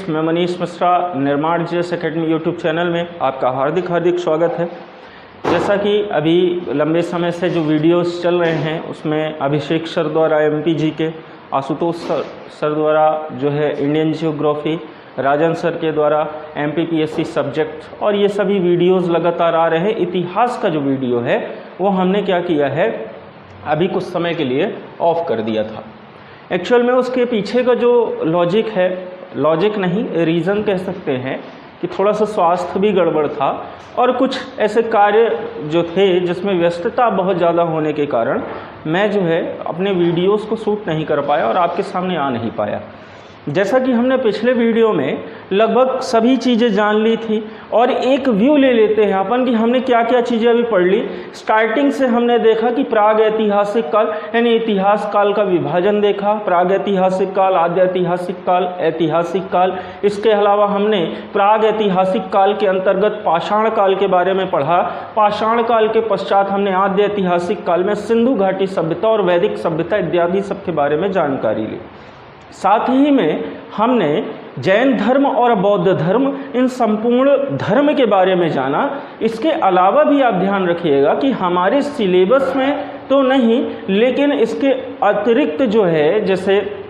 Friends, मैं मनीष मिश्रा, निर्माण GS academy YouTube channel में आपका हार्दिक हार्दिक स्वागत है। जैसा कि अभी लंबे समय से जो वीडियोस चल रहे हैं उसमें अभिषेक सर द्वारा एमपीजी के, आशुतोष सर द्वारा जो है इंडियन जियोग्राफी, राजन सर के द्वारा एमपीपीएससी सब्जेक्ट, और ये सभी वीडियोस लगातार आ रहे हैं। इतिहास का जो वीडियो है वो हमने क्या किया है, अभी कुछ समय के लिए ऑफ कर दिया था। एक्चुअल में उसके पीछे का जो लॉजिक है, लॉजिक नहीं रीज़न कह सकते हैं, कि थोड़ा सा स्वास्थ्य भी गड़बड़ था और कुछ ऐसे कार्य जो थे जिसमें व्यस्तता बहुत ज़्यादा होने के कारण मैं जो है अपने वीडियोस को शूट नहीं कर पाया और आपके सामने आ नहीं पाया। जैसा कि हमने पिछले वीडियो में लगभग सभी चीज़ें जान ली थी और एक व्यू ले लेते हैं अपन कि हमने क्या क्या चीज़ें अभी पढ़ ली। स्टार्टिंग से हमने देखा कि प्राग ऐतिहासिक काल यानी इतिहास काल का विभाजन देखा, प्राग ऐतिहासिक काल, आद्य ऐतिहासिक काल, ऐतिहासिक काल। इसके अलावा हमने प्राग ऐतिहासिक काल के अंतर्गत पाषाण काल के बारे में पढ़ा। पाषाण काल के पश्चात हमने आद्य ऐतिहासिक काल में सिंधु घाटी सभ्यता और वैदिक सभ्यता इत्यादि सब के बारे में जानकारी ली। साथ ही में हमने जैन धर्म और बौद्ध धर्म, इन संपूर्ण धर्म के बारे में जाना। इसके अलावा भी आप ध्यान रखिएगा कि हमारे सिलेबस में तो नहीं, लेकिन इसके अतिरिक्त जो है, जैसे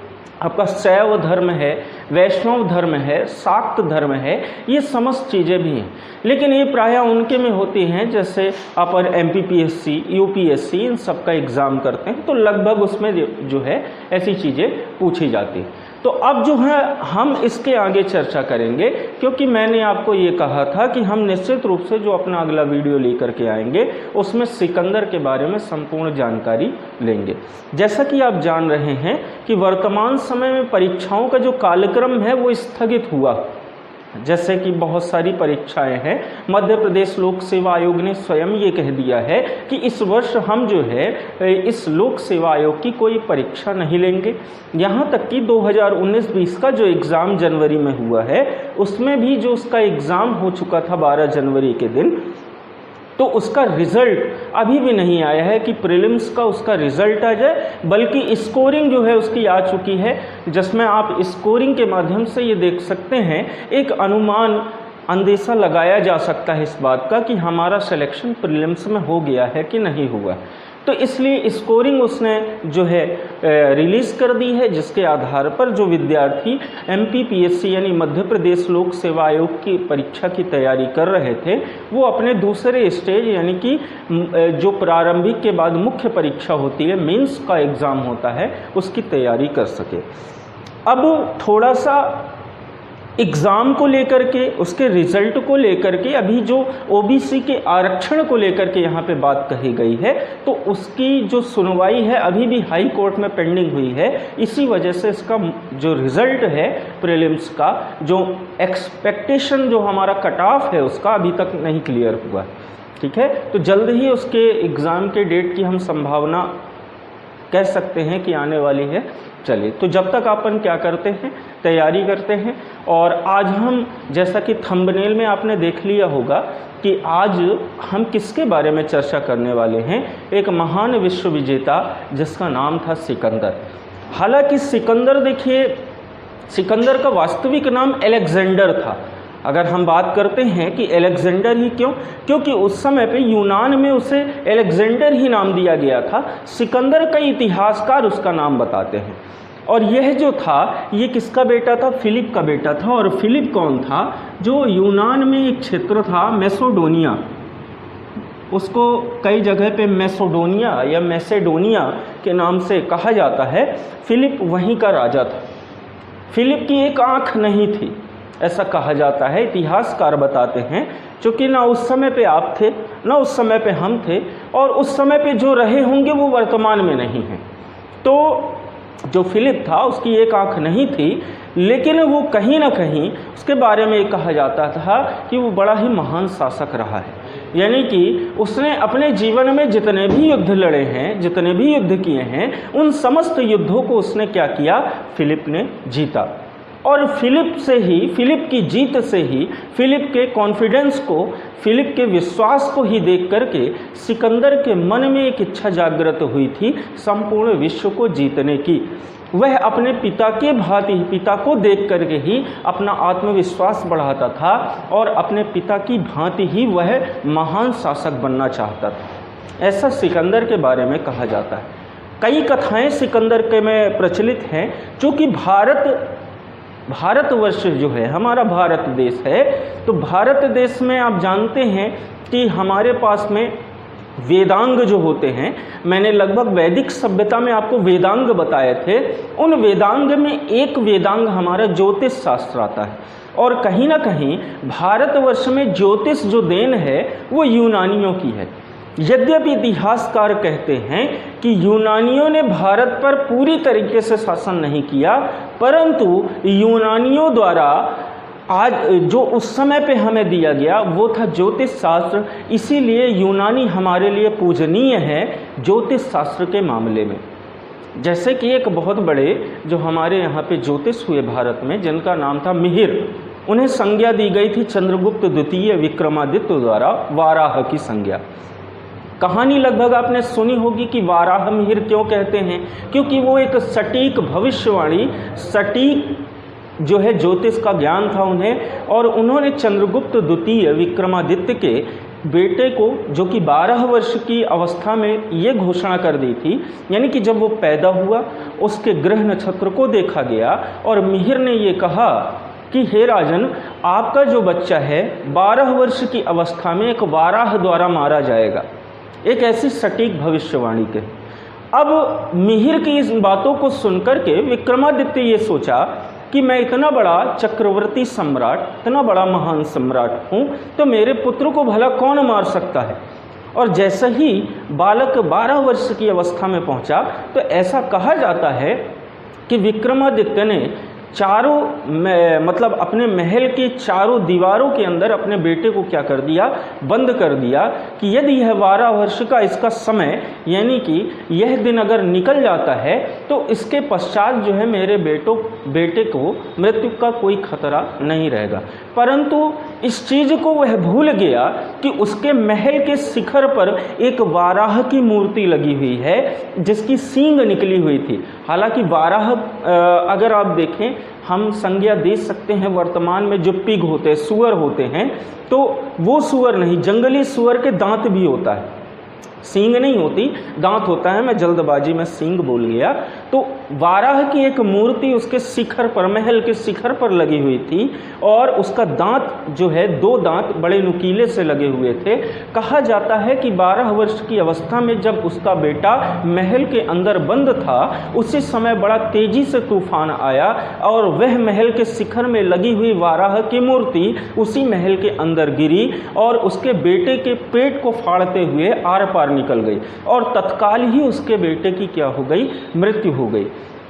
आपका शैव धर्म है, वैष्णव धर्म है, शाक्त धर्म है, ये समस्त चीज़ें भी हैं। लेकिन ये प्रायः उनके में होती हैं जैसे अपर एमपीपीएससी, यूपीएससी, इन सब का एग्ज़ाम करते हैं तो लगभग उसमें जो है ऐसी चीज़ें पूछी जाती हैं। तो अब जो है हम इसके आगे चर्चा करेंगे, क्योंकि मैंने आपको ये कहा था कि हम निश्चित रूप से जो अपना अगला वीडियो लेकर के आएंगे उसमें सिकंदर के बारे में संपूर्ण जानकारी लेंगे। जैसा कि आप जान रहे हैं कि वर्तमान समय में परीक्षाओं का जो कालक्रम है वो स्थगित हुआ। जैसे कि बहुत सारी परीक्षाएं हैं, मध्य प्रदेश लोक सेवा आयोग ने स्वयं ये कह दिया है कि इस वर्ष हम जो है इस लोक सेवा आयोग की कोई परीक्षा नहीं लेंगे। यहाँ तक कि 2019-20 का जो एग्ज़ाम जनवरी में हुआ है उसमें भी जो उसका एग्ज़ाम हो चुका था 12 जनवरी के दिन, तो उसका रिज़ल्ट अभी भी नहीं आया है कि प्रीलिम्स का उसका रिज़ल्ट आ जाए, बल्कि स्कोरिंग जो है उसकी आ चुकी है, जिसमें आप स्कोरिंग के माध्यम से ये देख सकते हैं, एक अनुमान अंदेशा लगाया जा सकता है इस बात का कि हमारा सिलेक्शन प्रीलिम्स में हो गया है कि नहीं हुआ। तो इसलिए स्कोरिंग उसने जो है रिलीज़ कर दी है, जिसके आधार पर जो विद्यार्थी एमपीपीएससी यानी मध्य प्रदेश लोक सेवा आयोग की परीक्षा की तैयारी कर रहे थे वो अपने दूसरे स्टेज यानी कि जो प्रारंभिक के बाद मुख्य परीक्षा होती है, मेंस का एग्ज़ाम होता है, उसकी तैयारी कर सके। अब थोड़ा सा एग्ज़ाम को लेकर के, उसके रिज़ल्ट को लेकर के, अभी जो ओबीसी के आरक्षण को लेकर के यहाँ पे बात कही गई है, तो उसकी जो सुनवाई है अभी भी हाई कोर्ट में पेंडिंग हुई है। इसी वजह से इसका जो रिज़ल्ट है प्रीलिम्स का, जो एक्सपेक्टेशन जो हमारा कट ऑफ है उसका अभी तक नहीं क्लियर हुआ। ठीक है, तो जल्द ही उसके एग्ज़ाम के डेट की हम संभावना कह सकते हैं कि आने वाली है। चलिए, तो जब तक अपन क्या करते हैं, तैयारी करते हैं। और आज हम, जैसा कि थंबनेल में आपने देख लिया होगा कि आज हम किसके बारे में चर्चा करने वाले हैं, एक महान विश्व विजेता जिसका नाम था सिकंदर। हालांकि सिकंदर, देखिए, सिकंदर का वास्तविक नाम अलेक्जेंडर था। अगर हम बात करते हैं कि अलेक्जेंडर ही क्यों, क्योंकि उस समय पे यूनान में उसे अलेक्जेंडर ही नाम दिया गया था। सिकंदर का इतिहासकार उसका नाम बताते हैं। और यह जो था ये किसका बेटा था, फिलिप का बेटा था। और फिलिप कौन था, जो यूनान में एक क्षेत्र था मैसेडोनिया, उसको कई जगह पे मैसेडोनिया या मैसेडोनिया के नाम से कहा जाता है। फिलिप वहीं का राजा था। फिलिप की एक आँख नहीं थी, ऐसा कहा जाता है, इतिहासकार बताते हैं, क्योंकि ना उस समय पे आप थे ना उस समय पे हम थे, और उस समय पे जो रहे होंगे वो वर्तमान में नहीं हैं। तो जो फिलिप था उसकी एक आँख नहीं थी, लेकिन वो कहीं ना कहीं उसके बारे में कहा जाता था कि वो बड़ा ही महान शासक रहा है। यानी कि उसने अपने जीवन में जितने भी युद्ध लड़े हैं, जितने भी युद्ध किए हैं, उन समस्त युद्धों को उसने क्या किया, फिलिप ने जीता। और फिलिप से ही, फिलिप की जीत से ही, फिलिप के कॉन्फिडेंस को, फिलिप के विश्वास को ही देख करके सिकंदर के मन में एक इच्छा जागृत हुई थी संपूर्ण विश्व को जीतने की। वह अपने पिता के भांति पिता को देख करके ही अपना आत्मविश्वास बढ़ाता था और अपने पिता की भांति ही वह महान शासक बनना चाहता था। ऐसा सिकंदर के बारे में कहा जाता है। कई कथाएं सिकंदर के में प्रचलित हैं, क्योंकि भारतवर्ष जो है, हमारा भारत देश है, तो भारत देश में आप जानते हैं कि हमारे पास में वेदांग जो होते हैं, मैंने लगभग वैदिक सभ्यता में आपको वेदांग बताए थे, उन वेदांग में एक वेदांग हमारा ज्योतिष शास्त्र आता है। और कहीं ना कहीं भारतवर्ष में ज्योतिष जो देन है वो यूनानियों की है। यद्यपि इतिहासकार कहते हैं कि यूनानियों ने भारत पर पूरी तरीके से शासन नहीं किया, परंतु यूनानियों द्वारा आज जो उस समय पे हमें दिया गया वो था ज्योतिष शास्त्र। इसीलिए यूनानी हमारे लिए पूजनीय है ज्योतिष शास्त्र के मामले में। जैसे कि एक बहुत बड़े जो हमारे यहाँ पे ज्योतिष हुए भारत में, जिनका नाम था मिहिर, उन्हें संज्ञा दी गई थी चंद्रगुप्त द्वितीय विक्रमादित्य द्वारा वाराह की संज्ञा। कहानी लगभग आपने सुनी होगी कि वाराह मिहिर क्यों कहते हैं, क्योंकि वो एक सटीक भविष्यवाणी, सटीक जो है ज्योतिष का ज्ञान था उन्हें। और उन्होंने चंद्रगुप्त द्वितीय विक्रमादित्य के बेटे को, जो कि 12 वर्ष की अवस्था में ये घोषणा कर दी थी, यानी कि जब वो पैदा हुआ उसके ग्रह नक्षत्र को देखा गया और मिहिर ने ये कहा कि हे राजन, आपका जो बच्चा है 12 वर्ष की अवस्था में एक वाराह द्वारा मारा जाएगा। एक ऐसी सटीक भविष्यवाणी के। अब मिहिर की इस बातों को सुनकर के विक्रमादित्य ये सोचा कि मैं इतना बड़ा चक्रवर्ती सम्राट, इतना बड़ा महान सम्राट हूँ, तो मेरे पुत्र को भला कौन मार सकता है। और जैसे ही बालक 12 वर्ष की अवस्था में पहुँचा तो ऐसा कहा जाता है कि विक्रमादित्य ने मतलब अपने महल के चारों दीवारों के अंदर अपने बेटे को क्या कर दिया, बंद कर दिया कि यदि यह 12 वर्ष का इसका समय, यानी कि यह दिन अगर निकल जाता है तो इसके पश्चात जो है मेरे बेटे को मृत्यु का कोई खतरा नहीं रहेगा। परंतु इस चीज़ को वह भूल गया कि उसके महल के शिखर पर एक वाराह की मूर्ति लगी हुई है जिसकी सींग निकली हुई थी। हालांकि वाराह अगर आप देखें, हम संज्ञा दे सकते हैं वर्तमान में जो पिग होते हैं, सुअर होते हैं, तो वो सुअर नहीं, जंगली सुअर के दांत भी होता है, सींग नहीं होती, दांत होता है। मैं जल्दबाजी में सींग बोल गया। तो वाराह की एक मूर्ति उसके शिखर पर, महल के शिखर पर लगी हुई थी और उसका दांत जो है, 2 दांत बड़े नुकीले से लगे हुए थे। कहा जाता है कि 12 वर्ष की अवस्था में जब उसका बेटा महल के अंदर बंद था, उसी समय बड़ा तेजी से तूफान आया और वह महल के शिखर में लगी हुई वाराह की मूर्ति उसी महल के अंदर गिरी और उसके बेटे के पेट को फाड़ते हुए आर पार निकल गई और तत्काल ही उसके बेटे की क्या हो गई, मृत्यु हो गई।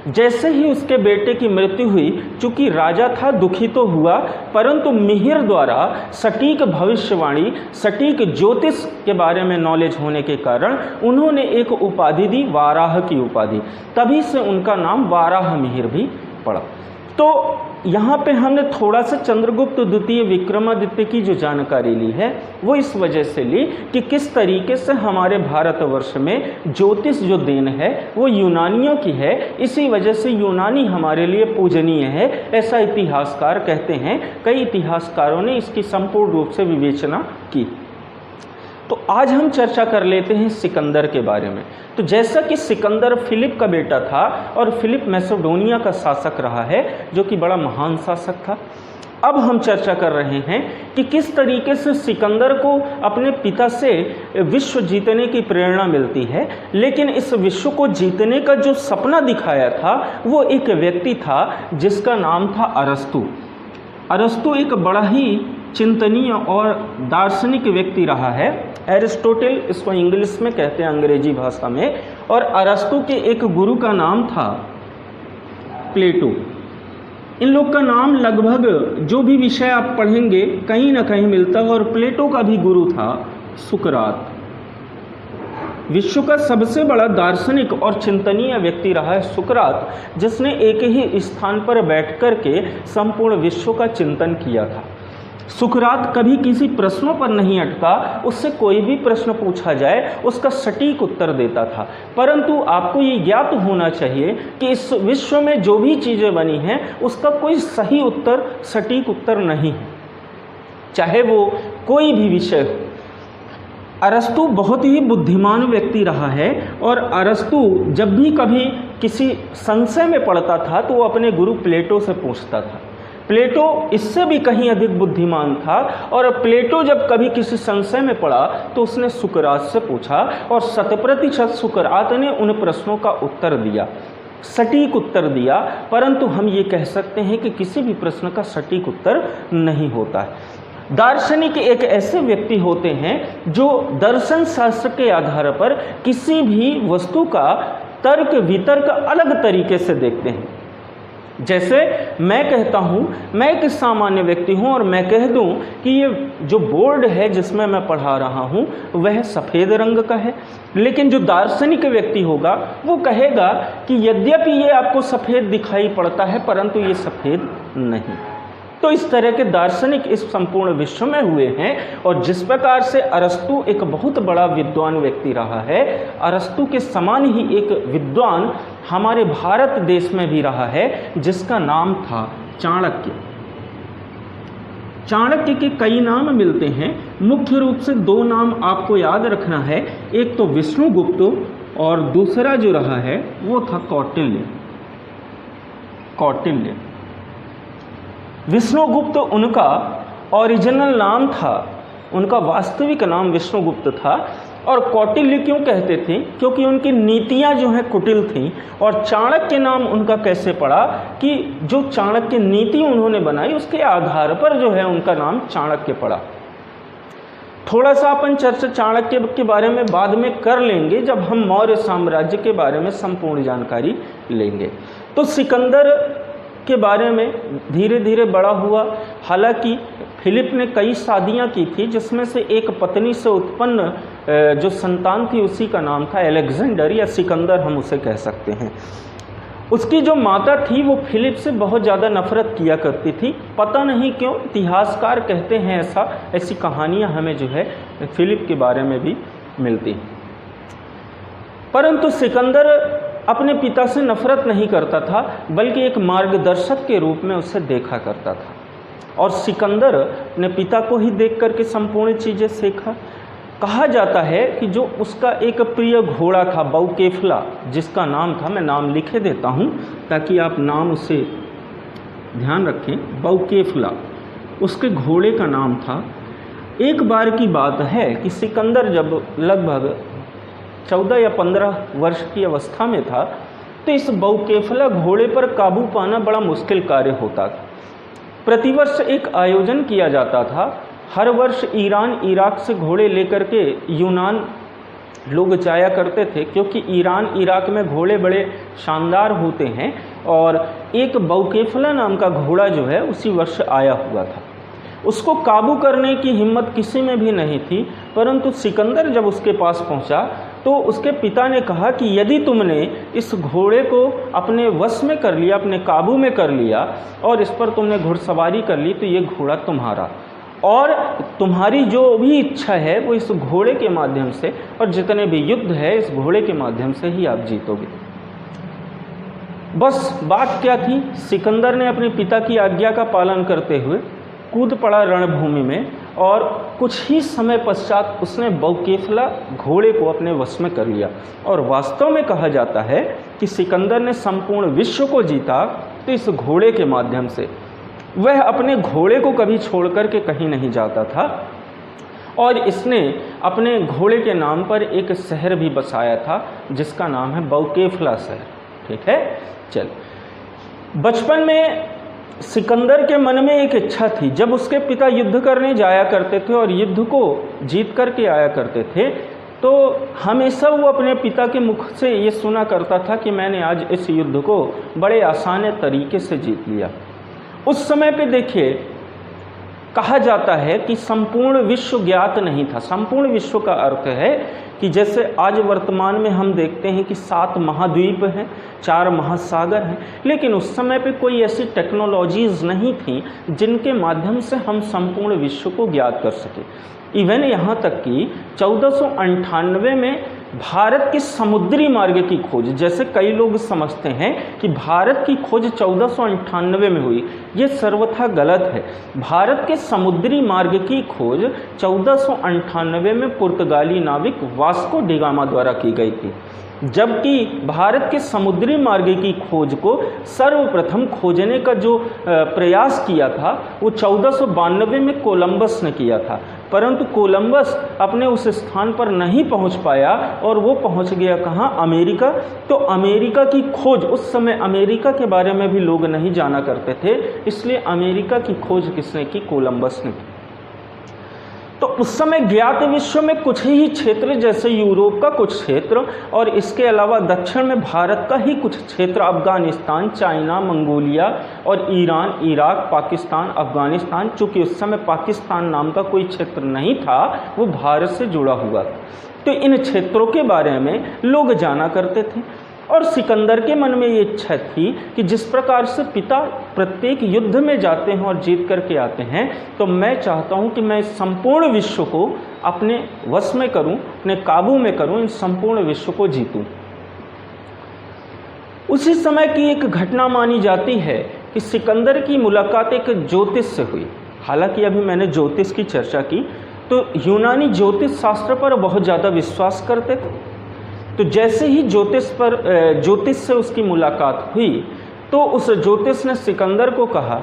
जैसे ही उसके बेटे की मृत्यु हुई, चूंकि राजा था दुखी तो हुआ, परंतु मिहिर द्वारा सटीक भविष्यवाणी, सटीक ज्योतिष के बारे में नॉलेज होने के कारण उन्होंने एक उपाधि दी, वाराह की उपाधि। तभी से उनका नाम वाराह मिहिर भी पड़ा। तो यहाँ पे हमने थोड़ा सा चंद्रगुप्त द्वितीय विक्रमादित्य की जो जानकारी ली है वो इस वजह से ली कि किस तरीके से हमारे भारतवर्ष में ज्योतिष जो देन है वो यूनानियों की है। इसी वजह से यूनानी हमारे लिए पूजनीय है, ऐसा इतिहासकार कहते हैं। कई इतिहासकारों ने इसकी संपूर्ण रूप से विवेचना की। तो आज हम चर्चा कर लेते हैं सिकंदर के बारे में। तो जैसा कि सिकंदर फिलिप का बेटा था और फिलिप मैसेडोनिया का शासक रहा है, जो कि बड़ा महान शासक था। अब हम चर्चा कर रहे हैं कि किस तरीके से सिकंदर को अपने पिता से विश्व जीतने की प्रेरणा मिलती है। लेकिन इस विश्व को जीतने का जो सपना दिखाया था वो एक व्यक्ति था जिसका नाम था अरस्तु। अरस्तु एक बड़ा ही चिंतनीय और दार्शनिक व्यक्ति रहा है। एरिस्टोटल इसको इंग्लिश में कहते हैं, अंग्रेजी भाषा में। और अरस्तु के एक गुरु का नाम था प्लेटो। इन लोग का नाम लगभग जो भी विषय आप पढ़ेंगे कहीं ना कहीं मिलता है। और प्लेटो का भी गुरु था सुकरात। विश्व का सबसे बड़ा दार्शनिक और चिंतनीय व्यक्ति रहा है सुकरात, जिसने एक ही स्थान पर बैठ कर के संपूर्ण विश्व का चिंतन किया था। सुकरात कभी किसी प्रश्नों पर नहीं अटका, उससे कोई भी प्रश्न पूछा जाए उसका सटीक उत्तर देता था। परंतु आपको ये ज्ञात होना चाहिए कि इस विश्व में जो भी चीज़ें बनी हैं उसका कोई सही उत्तर, सटीक उत्तर नहीं है, चाहे वो कोई भी विषय हो। अरस्तु बहुत ही बुद्धिमान व्यक्ति रहा है और अरस्तु जब भी कभी किसी संशय में पड़ता था तो वो अपने गुरु प्लेटो से पूछता था। प्लेटो इससे भी कहीं अधिक बुद्धिमान था और प्लेटो जब कभी किसी संशय में पड़ा तो उसने सुकरात से पूछा और 100% सुकरात ने उन प्रश्नों का उत्तर दिया, सटीक उत्तर दिया। परंतु हम ये कह सकते हैं कि किसी भी प्रश्न का सटीक उत्तर नहीं होता है। दार्शनिक एक ऐसे व्यक्ति होते हैं जो दर्शन शास्त्र के आधार पर किसी भी वस्तु का तर्क वितर्क अलग तरीके से देखते हैं। जैसे मैं कहता हूँ, मैं एक सामान्य व्यक्ति हूँ और मैं कह दूँ कि ये जो बोर्ड है जिसमें मैं पढ़ा रहा हूँ वह सफ़ेद रंग का है, लेकिन जो दार्शनिक व्यक्ति होगा वो कहेगा कि यद्यपि ये आपको सफ़ेद दिखाई पड़ता है परंतु ये सफ़ेद नहीं। तो इस तरह के दार्शनिक इस संपूर्ण विश्व में हुए हैं। और जिस प्रकार से अरस्तु एक बहुत बड़ा विद्वान व्यक्ति रहा है, अरस्तु के समान ही एक विद्वान हमारे भारत देश में भी रहा है जिसका नाम था चाणक्य। चाणक्य के कई नाम मिलते हैं, मुख्य रूप से 2 नाम आपको याद रखना है, एक तो विष्णुगुप्त और दूसरा जो रहा है वो था कौटिल्य। कौटिल्य, विष्णुगुप्त उनका ओरिजिनल नाम था, उनका वास्तविक नाम विष्णुगुप्त था। और कौटिल्य क्यों कहते थे? क्योंकि उनकी नीतियां जो हैं कुटिल थीं। और चाणक्य नाम उनका कैसे पड़ा कि जो चाणक्य नीति उन्होंने बनाई उसके आधार पर जो है उनका नाम चाणक्य पड़ा। थोड़ा सा अपन चर्चा चाणक्य के बारे में बाद में कर लेंगे जब हम मौर्य साम्राज्य के बारे में संपूर्ण जानकारी लेंगे। तो सिकंदर के बारे में धीरे धीरे बड़ा हुआ। हालांकि फिलिप ने कई शादियां की थी जिसमें से एक पत्नी से उत्पन्न जो संतान थी उसी का नाम था अलेक्जेंडर या सिकंदर, हम उसे कह सकते हैं। उसकी जो माता थी वो फिलिप से बहुत ज़्यादा नफरत किया करती थी, पता नहीं क्यों, इतिहासकार कहते हैं ऐसा, ऐसी कहानियां हमें जो है फिलिप के बारे में भी मिलती। परंतु सिकंदर अपने पिता से नफरत नहीं करता था बल्कि एक मार्गदर्शक के रूप में उसे देखा करता था। और सिकंदर ने पिता को ही देख करके संपूर्ण चीज़ें सीखा। कहा जाता है कि जो उसका एक प्रिय घोड़ा था बाउकेफला, जिसका नाम था, मैं नाम लिखे देता हूँ ताकि आप नाम उसे ध्यान रखें, बाउकेफला उसके घोड़े का नाम था। एक बार की बात है कि सिकंदर जब लगभग 14 या 15 वर्ष की अवस्था में था तो इस बाउकेफला घोड़े पर काबू पाना बड़ा मुश्किल कार्य होता था। प्रतिवर्ष एक आयोजन किया जाता था, हर वर्ष ईरान इराक से घोड़े लेकर के यूनान लोग जाया करते थे, क्योंकि ईरान इराक में घोड़े बड़े शानदार होते हैं। और एक बाउकेफला नाम का घोड़ा जो है उसी वर्ष आया हुआ था। उसको काबू करने की हिम्मत किसी में भी नहीं थी, परंतु सिकंदर जब उसके पास पहुंचा तो उसके पिता ने कहा कि यदि तुमने इस घोड़े को अपने वश में कर लिया, अपने काबू में कर लिया और इस पर तुमने घुड़सवारी कर ली तो ये घोड़ा तुम्हारा, और तुम्हारी जो भी इच्छा है वो इस घोड़े के माध्यम से, और जितने भी युद्ध है इस घोड़े के माध्यम से ही आप जीतोगे। बस बात क्या थी, सिकंदर ने अपने पिता की आज्ञा का पालन करते हुए कूद पड़ा रणभूमि में और कुछ ही समय पश्चात उसने बाउकेफला घोड़े को अपने वश में कर लिया। और वास्तव में कहा जाता है कि सिकंदर ने संपूर्ण विश्व को जीता तो इस घोड़े के माध्यम से। वह अपने घोड़े को कभी छोड़ कर के कहीं नहीं जाता था और इसने अपने घोड़े के नाम पर एक शहर भी बसाया था जिसका नाम है बाउकेफला शहर। ठीक है, चल। बचपन में सिकंदर के मन में एक इच्छा थी, जब उसके पिता युद्ध करने जाया करते थे और युद्ध को जीत करके आया करते थे तो हमेशा वो अपने पिता के मुख से ये सुना करता था कि मैंने आज इस युद्ध को बड़े आसान तरीके से जीत लिया। उस समय पे देखिए कहा जाता है कि संपूर्ण विश्व ज्ञात नहीं था। संपूर्ण विश्व का अर्थ है कि जैसे आज वर्तमान में हम देखते हैं कि 7 महाद्वीप हैं, 4 महासागर हैं, लेकिन उस समय पे कोई ऐसी टेक्नोलॉजीज़ नहीं थी जिनके माध्यम से हम संपूर्ण विश्व को ज्ञात कर सके। इवन यहाँ तक कि 1498 में भारत के समुद्री मार्ग की खोज, जैसे कई लोग समझते हैं कि भारत की खोज 1498 में हुई, ये सर्वथा गलत है। भारत के समुद्री मार्ग की खोज 1498 में पुर्तगाली नाविक वास्को डी गामा द्वारा की गई थी, जबकि भारत के समुद्री मार्ग की खोज को सर्वप्रथम खोजने का जो प्रयास किया था वो 1492 में कोलंबस ने किया था, परंतु कोलंबस अपने उस स्थान पर नहीं पहुंच पाया और वो पहुंच गया कहाँ? अमेरिका। तो अमेरिका की खोज, उस समय अमेरिका के बारे में भी लोग नहीं जाना करते थे, इसलिए अमेरिका की खोज किसने की? कोलंबस ने की। तो उस समय ज्ञात विश्व में कुछ ही क्षेत्र, जैसे यूरोप का कुछ क्षेत्र और इसके अलावा दक्षिण में भारत का ही कुछ क्षेत्र, अफगानिस्तान, चाइना, मंगोलिया और ईरान, इराक, पाकिस्तान, अफगानिस्तान, चूँकि उस समय पाकिस्तान नाम का कोई क्षेत्र नहीं था, वो भारत से जुड़ा हुआ था। तो इन क्षेत्रों के बारे में लोग जाना करते थे और सिकंदर के मन में ये इच्छा थी कि जिस प्रकार से पिता प्रत्येक युद्ध में जाते हैं और जीत करके आते हैं, तो मैं चाहता हूं कि मैं संपूर्ण विश्व को अपने वश में करूं, अपने काबू में करूं, इन संपूर्ण विश्व को जीतूं। उसी समय की एक घटना मानी जाती है कि सिकंदर की मुलाकात एक ज्योतिष से हुई। हालांकि अभी मैंने ज्योतिष की चर्चा की, तो यूनानी ज्योतिष शास्त्र पर बहुत ज़्यादा विश्वास करते थे। तो जैसे ही ज्योतिष से उसकी मुलाकात हुई, तो उस ज्योतिष ने सिकंदर को कहा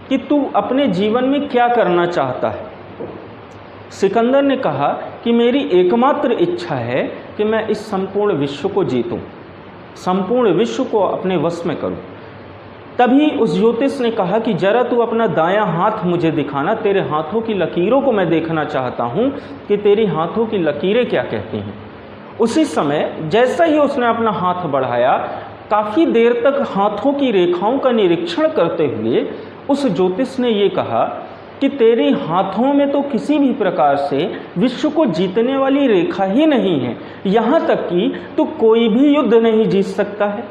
कि तू अपने जीवन में क्या करना चाहता है? सिकंदर ने कहा कि मेरी एकमात्र इच्छा है कि मैं इस संपूर्ण विश्व को जीतूं, संपूर्ण विश्व को अपने वश में करूं। तभी उस ज्योतिष ने कहा कि जरा तू अपना दायां हाथ मुझे दिखाना, तेरे हाथों की लकीरों को मैं देखना चाहता हूं कि तेरी हाथों की लकीरें क्या कहती हैं। उसी समय जैसा ही उसने अपना हाथ बढ़ाया, काफ़ी देर तक हाथों की रेखाओं का निरीक्षण करते हुए उस ज्योतिष ने ये कहा कि तेरे हाथों में तो किसी भी प्रकार से विश्व को जीतने वाली रेखा ही नहीं है, यहाँ तक कि तू कोई भी युद्ध नहीं जीत सकता है।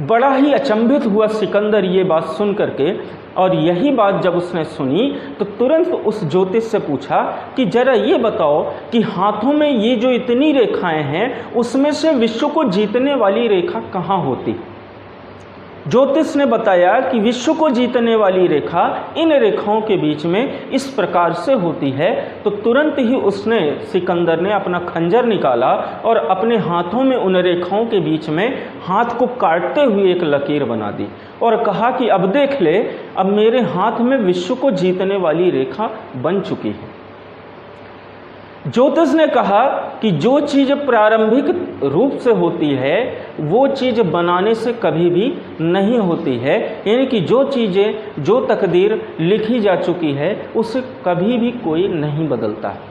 बड़ा ही अचंभित हुआ सिकंदर ये बात सुन करके, और यही बात जब उसने सुनी तो तुरंत उस ज्योतिष से पूछा कि जरा ये बताओ कि हाथों में ये जो इतनी रेखाएं हैं, उसमें से विश्व को जीतने वाली रेखा कहाँ होती? ज्योतिष ने बताया कि विश्व को जीतने वाली रेखा इन रेखाओं के बीच में इस प्रकार से होती है। तो तुरंत ही उसने, सिकंदर ने अपना खंजर निकाला और अपने हाथों में उन रेखाओं के बीच में हाथ को काटते हुए एक लकीर बना दी और कहा कि अब देख ले, अब मेरे हाथ में विश्व को जीतने वाली रेखा बन चुकी है। ज्योतिष ने कहा कि जो चीज़ प्रारंभिक रूप से होती है वो चीज़ बनाने से कभी भी नहीं होती है, यानी कि जो चीज़ें, जो तकदीर लिखी जा चुकी है उसे कभी भी कोई नहीं बदलता है।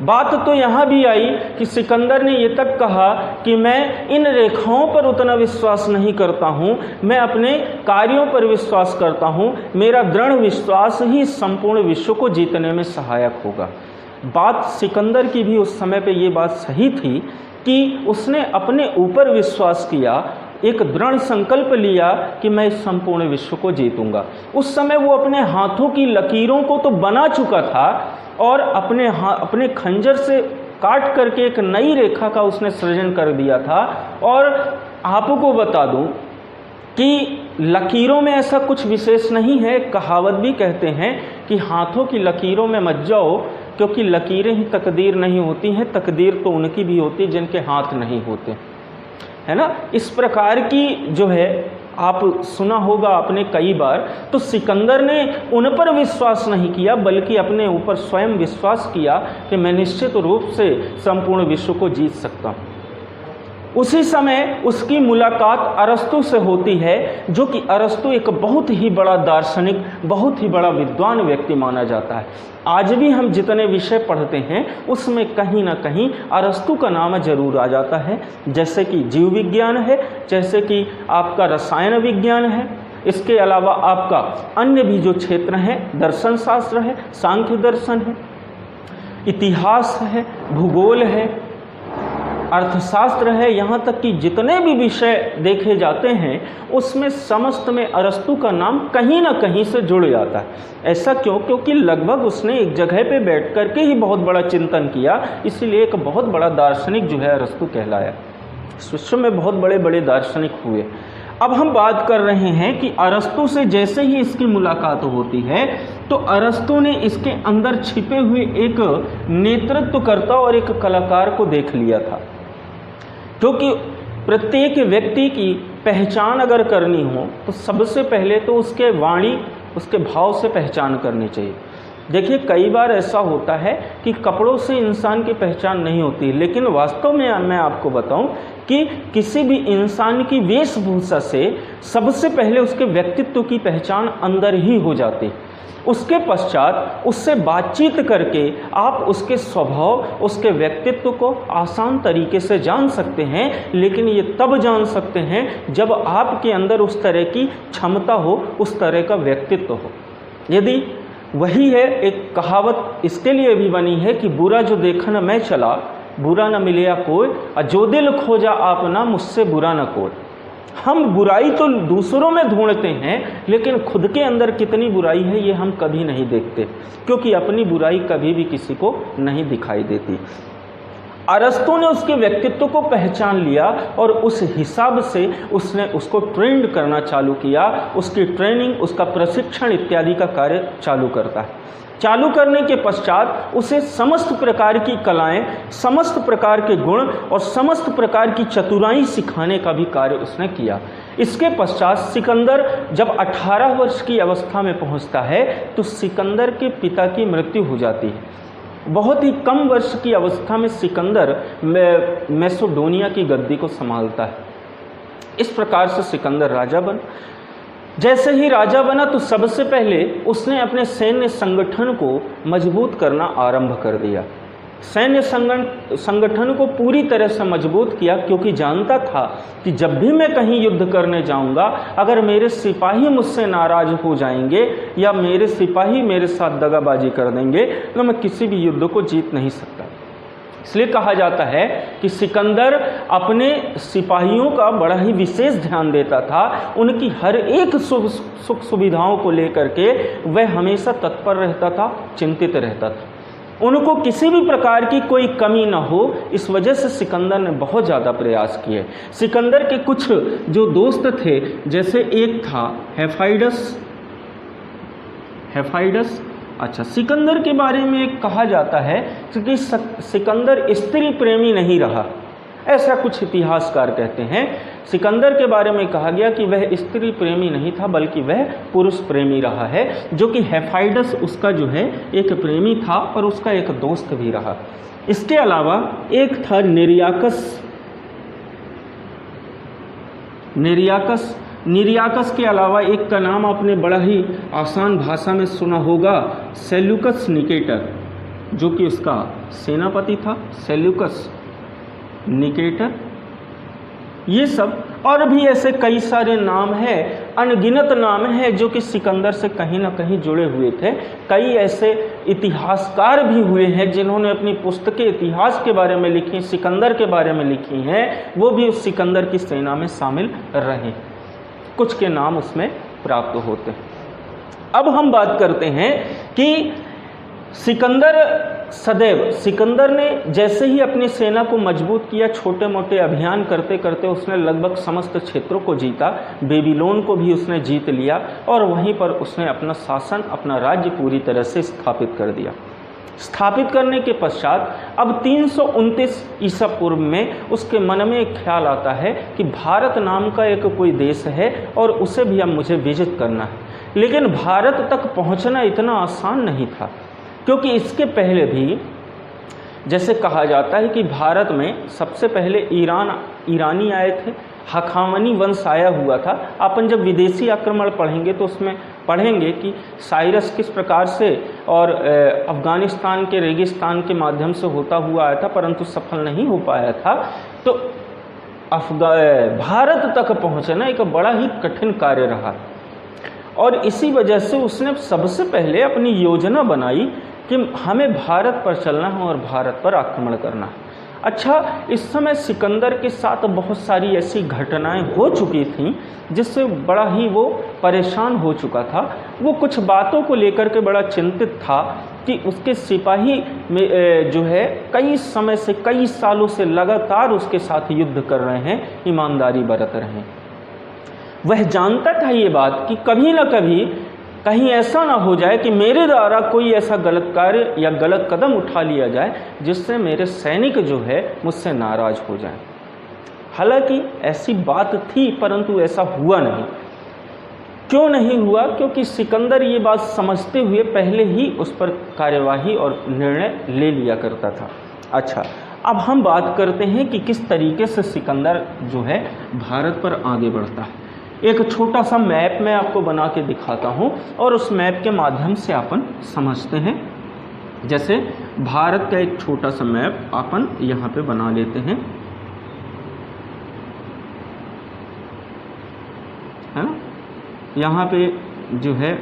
बात तो यहाँ भी आई कि सिकंदर ने ये तक कहा कि मैं इन रेखाओं पर उतना विश्वास नहीं करता हूँ, मैं अपने कार्यों पर विश्वास करता हूँ, मेरा दृढ़ विश्वास ही संपूर्ण विश्व को जीतने में सहायक होगा। बात सिकंदर की भी उस समय पे ये बात सही थी कि उसने अपने ऊपर विश्वास किया, एक दृढ़ संकल्प लिया कि मैं इस संपूर्ण विश्व को जीतूंगा। उस समय वो अपने हाथों की लकीरों को तो बना चुका था और अपने खंजर से काट करके एक नई रेखा का उसने सृजन कर दिया था। और आपको बता दूं कि लकीरों में ऐसा कुछ विशेष नहीं है। कहावत भी कहते हैं कि हाथों की लकीरों में मत जाओ, क्योंकि लकीरें ही तकदीर नहीं होती हैं, तकदीर तो उनकी भी होती जिनके हाथ नहीं होते, है ना। इस प्रकार की जो है आप सुना होगा आपने कई बार। तो सिकंदर ने उन पर विश्वास नहीं किया, बल्कि अपने ऊपर स्वयं विश्वास किया कि मैं निश्चित रूप से संपूर्ण विश्व को जीत सकता हूँ। उसी समय उसकी मुलाकात अरस्तु से होती है, जो कि अरस्तु एक बहुत ही बड़ा दार्शनिक, बहुत ही बड़ा विद्वान व्यक्ति माना जाता है। आज भी हम जितने विषय पढ़ते हैं उसमें कहीं ना कहीं अरस्तु का नाम जरूर आ जाता है, जैसे कि जीव विज्ञान है, जैसे कि आपका रसायन विज्ञान है, इसके अलावा आपका अन्य भी जो क्षेत्र हैं, दर्शन शास्त्र है, सांख्य दर्शन है, इतिहास है, भूगोल है, अर्थशास्त्र है, यहाँ तक कि जितने भी विषय देखे जाते हैं उसमें समस्त में अरस्तु का नाम कहीं ना कहीं से जुड़ जाता है। ऐसा क्यों? क्योंकि लगभग उसने एक जगह पे बैठ कर के ही बहुत बड़ा चिंतन किया, इसीलिए एक बहुत बड़ा दार्शनिक जो है अरस्तु कहलाया। विश्व में बहुत बड़े बड़े दार्शनिक हुए। अब हम बात कर रहे हैं कि अरस्तु से जैसे ही इसकी मुलाकात होती है तो अरस्तु ने इसके अंदर छिपे हुए एक नेतृत्वकर्ता और एक कलाकार को देख लिया था, क्योंकि प्रत्येक व्यक्ति की पहचान अगर करनी हो तो सबसे पहले तो उसके वाणी, उसके भाव से पहचान करनी चाहिए। देखिए, कई बार ऐसा होता है कि कपड़ों से इंसान की पहचान नहीं होती, लेकिन वास्तव में मैं आपको बताऊं कि किसी भी इंसान की वेशभूषा से सबसे पहले उसके व्यक्तित्व की पहचान अंदर ही हो जाती है। उसके पश्चात उससे बातचीत करके आप उसके स्वभाव, उसके व्यक्तित्व को आसान तरीके से जान सकते हैं, लेकिन ये तब जान सकते हैं जब आपके अंदर उस तरह की क्षमता हो, उस तरह का व्यक्तित्व हो। यदि वही है, एक कहावत इसके लिए भी बनी है कि बुरा जो देखन मैं चला, बुरा न मिले कोई, और जो दिल खोजा आपना, मुझसे बुरा न कोई। हम बुराई तो दूसरों में ढूंढते हैं, लेकिन खुद के अंदर कितनी बुराई है ये हम कभी नहीं देखते, क्योंकि अपनी बुराई कभी भी किसी को नहीं दिखाई देती। अरस्तु ने उसके व्यक्तित्व को पहचान लिया और उस हिसाब से उसने उसको ट्रेंड करना चालू किया। उसकी ट्रेनिंग, उसका प्रशिक्षण इत्यादि का कार्य चालू करता है। चालू करने के पश्चात उसे समस्त प्रकार की कलाएं, समस्त प्रकार के गुण और समस्त प्रकार की चतुराई सिखाने का भी कार्य उसने किया। इसके पश्चात सिकंदर जब 18 वर्ष की अवस्था में पहुंचता है तो सिकंदर के पिता की मृत्यु हो जाती है। बहुत ही कम वर्ष की अवस्था में सिकंदर मैसेडोनिया की गद्दी को संभालता है। इस प्रकार से सिकंदर राजा बना। जैसे ही राजा बना तो सबसे पहले उसने अपने सैन्य संगठन को मजबूत करना आरंभ कर दिया। सैन्य संगठन को पूरी तरह से मजबूत किया, क्योंकि जानता था कि जब भी मैं कहीं युद्ध करने जाऊंगा, अगर मेरे सिपाही मुझसे नाराज हो जाएंगे या मेरे सिपाही मेरे साथ दगाबाजी कर देंगे तो मैं किसी भी युद्ध को जीत नहीं सकता। इसलिए कहा जाता है कि सिकंदर अपने सिपाहियों का बड़ा ही विशेष ध्यान देता था। उनकी हर एक सुख सुविधाओं को लेकर के वह हमेशा तत्पर रहता था, चिंतित रहता था। उनको किसी भी प्रकार की कोई कमी ना हो, इस वजह से सिकंदर ने बहुत ज़्यादा प्रयास किए। सिकंदर के कुछ जो दोस्त थे, जैसे एक था हेफाइडस। अच्छा, सिकंदर के बारे में कहा जाता है कि सिकंदर स्त्री प्रेमी नहीं रहा, ऐसा कुछ इतिहासकार कहते हैं। सिकंदर के बारे में कहा गया कि वह स्त्री प्रेमी नहीं था, बल्कि वह पुरुष प्रेमी रहा है, जो कि हेफाइडस उसका जो है एक प्रेमी था और उसका एक दोस्त भी रहा। इसके अलावा एक था निरियाकस के अलावा एक का नाम आपने बड़ा ही आसान भाषा में सुना होगा, सेल्यूकस निकेटर, जो कि उसका सेनापति था। सेल्यूकस निकेटर, ये सब और भी ऐसे कई सारे नाम हैं, अनगिनत नाम हैं जो कि सिकंदर से कहीं ना कहीं जुड़े हुए थे। कई ऐसे इतिहासकार भी हुए हैं जिन्होंने अपनी पुस्तकें इतिहास के बारे में लिखी, सिकंदर के बारे में लिखी हैं, वो भी उस सिकंदर की सेना में शामिल रहे। कुछ के नाम उसमें प्राप्त होते हैं। अब हम बात करते हैं कि सिकंदर ने जैसे ही अपनी सेना को मजबूत किया, छोटे मोटे अभियान करते करते उसने लगभग समस्त क्षेत्रों को जीता। बेबीलोन को भी उसने जीत लिया और वहीं पर उसने अपना शासन, अपना राज्य पूरी तरह से स्थापित कर दिया। स्थापित करने के पश्चात अब 329 ईसा पूर्व में उसके मन में एक ख्याल आता है कि भारत नाम का एक कोई देश है और उसे भी अब मुझे विजिट करना है। लेकिन भारत तक पहुंचना इतना आसान नहीं था, क्योंकि इसके पहले भी जैसे कहा जाता है कि भारत में सबसे पहले ईरानी आए थे, हखामनी वंश आया हुआ था। अपन जब विदेशी आक्रमण पढ़ेंगे तो उसमें पढ़ेंगे कि साइरस किस प्रकार से और अफ़गानिस्तान के रेगिस्तान के माध्यम से होता हुआ आया था, परंतु सफल नहीं हो पाया था। तो भारत तक पहुंचना एक बड़ा ही कठिन कार्य रहा। और इसी वजह से उसने सबसे पहले अपनी योजना बनाई कि हमें भारत पर चलना है और भारत पर आक्रमण करना है। अच्छा, इस समय सिकंदर के साथ बहुत सारी ऐसी घटनाएं हो चुकी थीं जिससे बड़ा ही वो परेशान हो चुका था। वो कुछ बातों को लेकर के बड़ा चिंतित था कि उसके सिपाही में जो है कई समय से, कई सालों से लगातार उसके साथ युद्ध कर रहे हैं, ईमानदारी बरत रहे हैं। वह जानता था ये बात कि कभी ना कभी कहीं ऐसा ना हो जाए कि मेरे द्वारा कोई ऐसा गलत कार्य या गलत कदम उठा लिया जाए जिससे मेरे सैनिक जो है मुझसे नाराज हो जाएं। हालांकि ऐसी बात थी, परंतु ऐसा हुआ नहीं। क्यों नहीं हुआ? क्योंकि सिकंदर ये बात समझते हुए पहले ही उस पर कार्यवाही और निर्णय ले लिया करता था। अच्छा, अब हम बात करते हैं कि किस तरीके से सिकंदर जो है भारत पर आगे बढ़ता है। एक छोटा सा मैप मैं आपको बना के दिखाता हूँ और उस मैप के माध्यम से अपन समझते हैं। जैसे भारत का एक छोटा सा मैप अपन यहाँ पे बना लेते हैं, है ना। यहाँ पे जो है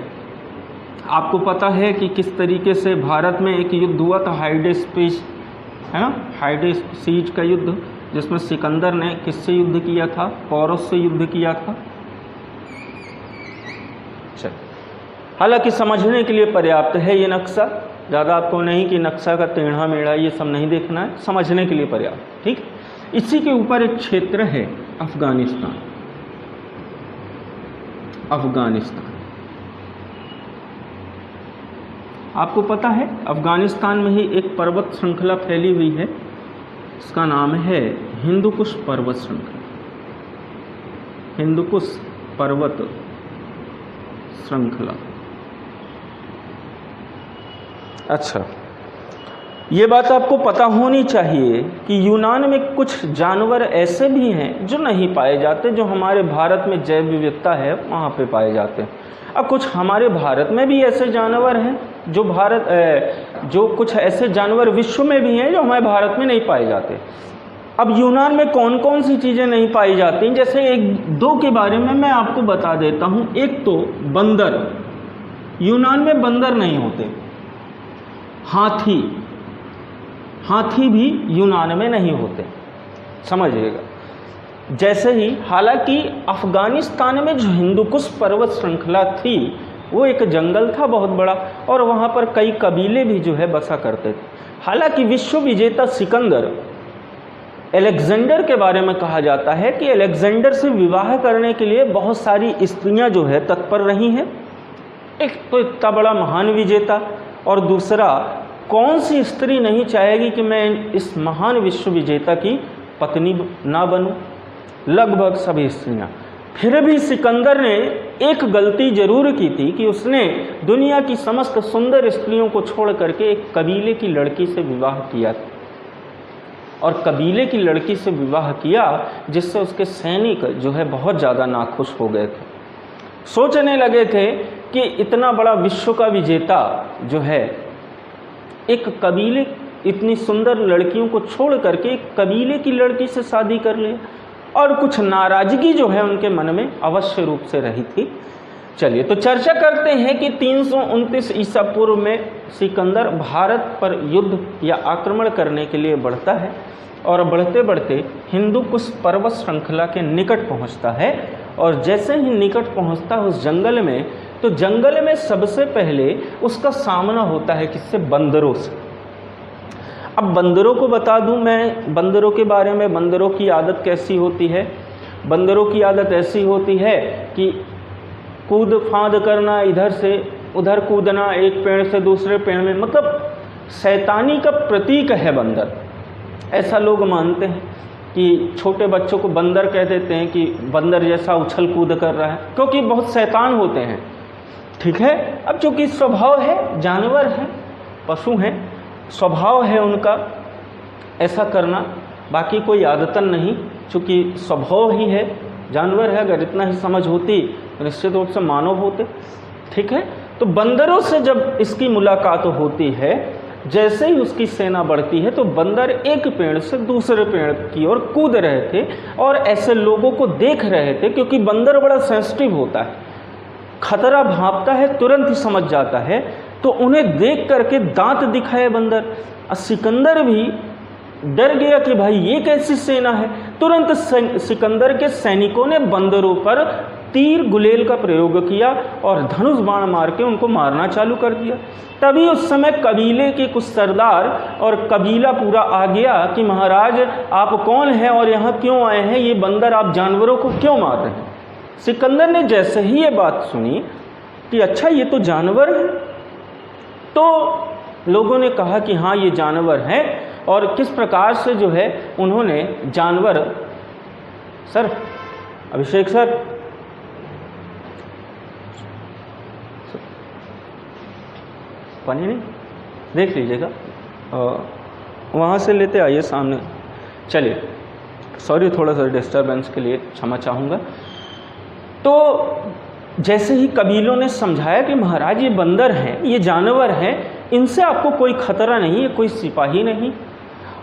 आपको पता है कि किस तरीके से भारत में एक युद्ध हुआ था, हाइडेस्पीस, है ना, हाइडेस्पीस का युद्ध, जिसमें सिकंदर ने किससे युद्ध किया था? पौरस से युद्ध किया था। हालांकि समझने के लिए पर्याप्त है ये नक्शा, ज़्यादा आपको नहीं कि नक्शा का टेढ़ा मेढ़ा ये सब नहीं देखना है, समझने के लिए पर्याप्त। ठीक, इसी के ऊपर एक क्षेत्र है अफगानिस्तान। अफगानिस्तान आपको पता है, अफगानिस्तान में ही एक पर्वत श्रृंखला फैली हुई है, इसका नाम है हिंदुकुश पर्वत श्रृंखला। हिंदुकुश पर्वत श्रृंखला। अच्छा, ये बात आपको पता होनी चाहिए कि यूनान में कुछ जानवर ऐसे भी हैं जो नहीं पाए जाते, जो हमारे भारत में जैव विविधता है वहाँ पे पाए जाते हैं। अब कुछ हमारे भारत में भी ऐसे जानवर हैं जो कुछ ऐसे जानवर विश्व में भी हैं जो हमारे भारत में नहीं पाए जाते। अब यूनान में कौन कौन सी चीज़ें नहीं पाई जाती, जैसे एक दो के बारे में मैं आपको बता देता हूँ। एक तो बंदर, यूनान में बंदर नहीं होते। हाथी भी यूनान में नहीं होते, समझिएगा। जैसे ही, हालांकि अफगानिस्तान में जो हिंदुकुश पर्वत श्रृंखला थी वो एक जंगल था बहुत बड़ा, और वहाँ पर कई कबीले भी जो है बसा करते थे। हालांकि विश्व विजेता सिकंदर, अलेक्जेंडर के बारे में कहा जाता है कि अलेक्जेंडर से विवाह करने के लिए बहुत सारी स्त्रियां जो है तत्पर रही हैं। एक तो इतना बड़ा महान विजेता, और दूसरा कौन सी स्त्री नहीं चाहेगी कि मैं इस महान विश्व विजेता की पत्नी ना बनूं? लगभग सभी स्त्रियां। फिर भी सिकंदर ने एक गलती जरूर की थी कि उसने दुनिया की समस्त सुंदर स्त्रियों को छोड़ करके एक कबीले की लड़की से विवाह किया था, और कबीले की लड़की से विवाह किया जिससे उसके सैनिक जो है बहुत ज़्यादा नाखुश हो गए थे। सोचने लगे थे कि इतना बड़ा विश्व का विजेता जो है एक कबीले, इतनी सुंदर लड़कियों को छोड़ करके एक कबीले की लड़की से शादी कर ले, और कुछ नाराजगी जो है उनके मन में अवश्य रूप से रही थी। चलिए तो चर्चा करते हैं कि 329 ईसा पूर्व में सिकंदर भारत पर युद्ध या आक्रमण करने के लिए बढ़ता है, और बढ़ते बढ़ते हिंदुकुश पर्वत श्रृंखला के निकट पहुंचता है। और जैसे ही निकट पहुंचता है उस जंगल में, तो जंगल में सबसे पहले उसका सामना होता है किससे? बंदरों से। अब बंदरों को बता दूं मैं बंदरों के बारे में, बंदरों की आदत कैसी होती है। बंदरों की आदत ऐसी होती है कि कूद फांद करना, इधर से उधर कूदना, एक पेड़ से दूसरे पेड़ में, मतलब शैतानी का प्रतीक है बंदर। ऐसा लोग मानते हैं कि छोटे बच्चों को बंदर कह देते हैं कि बंदर जैसा उछल कूद कर रहा है, क्योंकि बहुत शैतान होते हैं। ठीक है, अब चूँकि स्वभाव है, जानवर है, पशु हैं, स्वभाव है उनका ऐसा करना, बाकी कोई आदतन नहीं, चूँकि स्वभाव ही है, जानवर है। अगर इतना ही समझ होती तो निश्चित रूप से मानव होते। ठीक है, तो बंदरों से जब इसकी मुलाकात होती है, जैसे ही उसकी सेना बढ़ती है, तो बंदर एक पेड़ से दूसरे पेड़ की ओर कूद रहे थे और ऐसे लोगों को देख रहे थे, क्योंकि बंदर बड़ा सेंसिटिव होता है। खतरा भांपता है तुरंत ही समझ जाता है, तो उन्हें देख करके दांत दिखाए बंदर। और सिकंदर भी डर गया कि भाई ये कैसी सेना है। तुरंत सिकंदर के सैनिकों ने बंदरों पर तीर गुलेल का प्रयोग किया और धनुष बाण मार के उनको मारना चालू कर दिया। तभी उस समय कबीले के कुछ सरदार और कबीला पूरा आ गया कि महाराज आप कौन हैं और यहाँ क्यों आए हैं, ये बंदर आप जानवरों को क्यों मार रहे हैं। सिकंदर ने जैसे ही ये बात सुनी कि अच्छा ये तो जानवर है, तो लोगों ने कहा कि हाँ ये जानवर है। और किस प्रकार से जो है उन्होंने जानवर, सर अभिषेक सर, पानी नहीं देख लीजिएगा, वहाँ से लेते आइए सामने। चलिए, सॉरी थोड़ा सा डिस्टर्बेंस के लिए क्षमा चाहूँगा। तो जैसे ही कबीलों ने समझाया कि महाराज ये बंदर हैं, ये जानवर हैं, इनसे आपको कोई खतरा नहीं है, कोई सिपाही नहीं।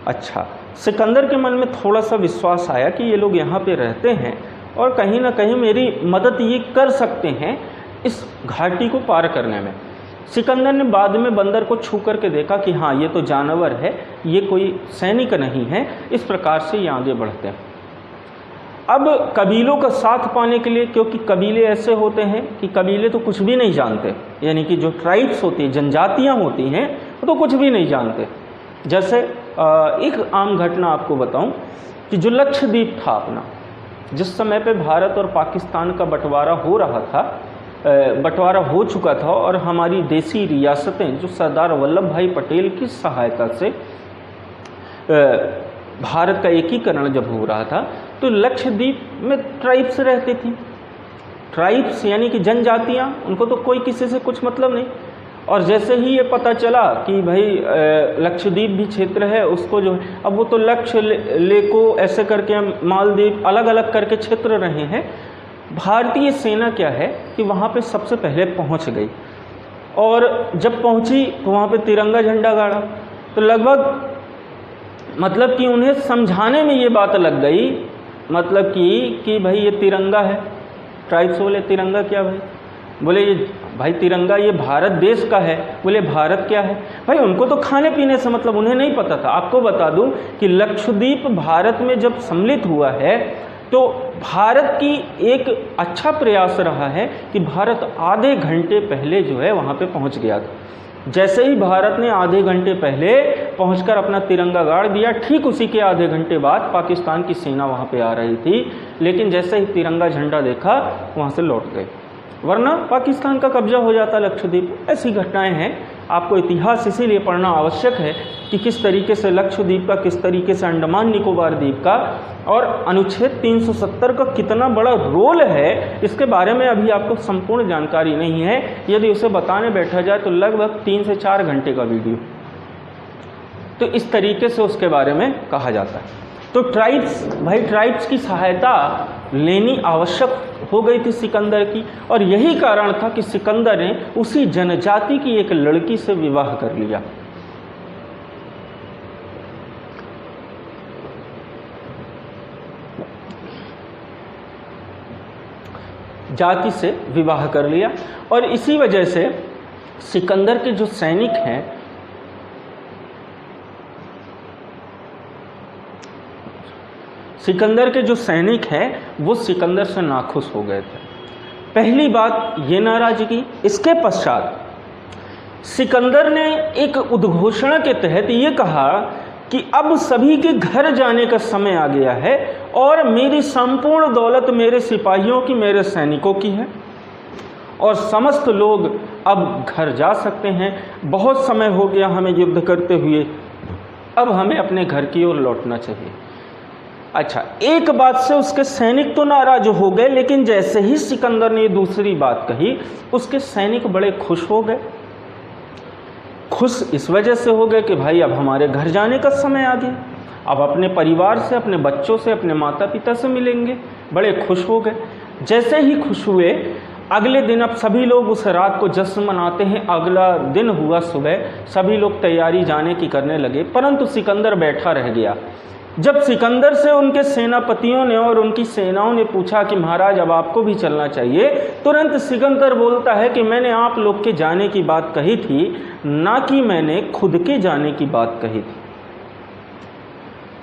अच्छा, सिकंदर के मन में थोड़ा सा विश्वास आया कि ये लोग यहाँ पे रहते हैं और कहीं ना कहीं मेरी मदद ये कर सकते हैं इस घाटी को पार करने में। सिकंदर ने बाद में बंदर को छू करके देखा कि हाँ ये तो जानवर है, ये कोई सैनिक नहीं है। इस प्रकार से ये आगे बढ़ते हैं। अब कबीलों का साथ पाने के लिए, क्योंकि कबीले ऐसे होते हैं कि कबीले तो कुछ भी नहीं जानते, यानी कि जो ट्राइब्स होती हैं, जनजातियाँ होती हैं, वो तो कुछ भी नहीं जानते। जैसे एक आम घटना आपको बताऊं कि जो लक्षद्वीप था अपना, जिस समय पे भारत और पाकिस्तान का बंटवारा हो रहा था, बंटवारा हो चुका था और हमारी देसी रियासतें जो सरदार वल्लभ भाई पटेल की सहायता से भारत का एकीकरण जब हो रहा था, तो लक्षद्वीप में ट्राइब्स रहती थी। ट्राइब्स यानी कि जनजातियाँ, उनको तो कोई किसी से कुछ मतलब नहीं। और जैसे ही ये पता चला कि भाई लक्षद्वीप भी क्षेत्र है, उसको जो है अब वो तो लक्ष्य लेको ऐसे करके मालदीव अलग अलग करके क्षेत्र रहे हैं। भारतीय सेना क्या है कि वहाँ पे सबसे पहले पहुँच गई और जब पहुँची तो वहाँ पे तिरंगा झंडा गाड़ा। तो लगभग मतलब कि उन्हें समझाने में ये बात लग गई, मतलब कि भाई ये तिरंगा है। ट्राइब्स बोले तिरंगा क्या भाई? बोले ये भाई तिरंगा ये भारत देश का है। बोले भारत क्या है भाई? उनको तो खाने पीने से मतलब, उन्हें नहीं पता था। आपको बता दूं कि लक्षद्वीप भारत में जब सम्मिलित हुआ है तो भारत की एक अच्छा प्रयास रहा है कि भारत आधे घंटे पहले जो है वहाँ पे पहुँच गया था। जैसे ही भारत ने आधे घंटे पहले पहुंचकर अपना तिरंगा गाड़ दिया, ठीक उसी के आधे घंटे बाद पाकिस्तान की सेना वहाँ पे आ रही थी, लेकिन जैसे ही तिरंगा झंडा देखा वहाँ से लौट गए, वरना पाकिस्तान का कब्जा हो जाता लक्षद्वीप। ऐसी घटनाएं हैं। आपको इतिहास इसीलिए पढ़ना आवश्यक है कि किस तरीके से लक्षद्वीप का, किस तरीके से अंडमान निकोबार द्वीप का और अनुच्छेद 370 का कितना बड़ा रोल है, इसके बारे में अभी आपको संपूर्ण जानकारी नहीं है। यदि उसे बताने बैठा जाए तो लगभग 3 से 4 घंटे का वीडियो। तो इस तरीके से उसके बारे में कहा जाता है। तो ट्राइब्स की सहायता लेनी आवश्यक हो गई थी सिकंदर की, और यही कारण था कि सिकंदर ने उसी जनजाति की एक लड़की से विवाह कर लिया। जाति से विवाह कर लिया, और इसी वजह से सिकंदर के जो सैनिक हैं, सिकंदर के जो सैनिक हैं वो सिकंदर से नाखुश हो गए थे। पहली बात ये नाराजगी। इसके पश्चात सिकंदर ने एक उद्घोषणा के तहत ये कहा कि अब सभी के घर जाने का समय आ गया है और मेरी संपूर्ण दौलत मेरे सिपाहियों की, मेरे सैनिकों की है और समस्त लोग अब घर जा सकते हैं। बहुत समय हो गया हमें युद्ध करते हुए, अब हमें अपने घर की ओर लौटना चाहिए। अच्छा, एक बात से उसके सैनिक तो नाराज हो गए, लेकिन जैसे ही सिकंदर ने दूसरी बात कही उसके सैनिक बड़े खुश हो गए। खुश इस वजह से हो गए कि भाई अब हमारे घर जाने का समय आ गया, अब अपने परिवार से, अपने बच्चों से, अपने माता पिता से मिलेंगे। बड़े खुश हो गए। जैसे ही खुश हुए, अगले दिन अब सभी लोग उस रात को जश्न मनाते हैं। अगला दिन हुआ सुबह, सभी लोग तैयारी जाने की करने लगे, परंतु सिकंदर बैठा रह गया। जब सिकंदर से उनके सेनापतियों ने और उनकी सेनाओं ने पूछा कि महाराज अब आपको भी चलना चाहिए, तुरंत सिकंदर बोलता है कि मैंने आप लोग के जाने की बात कही थी, ना कि मैंने खुद के जाने की बात कही थी।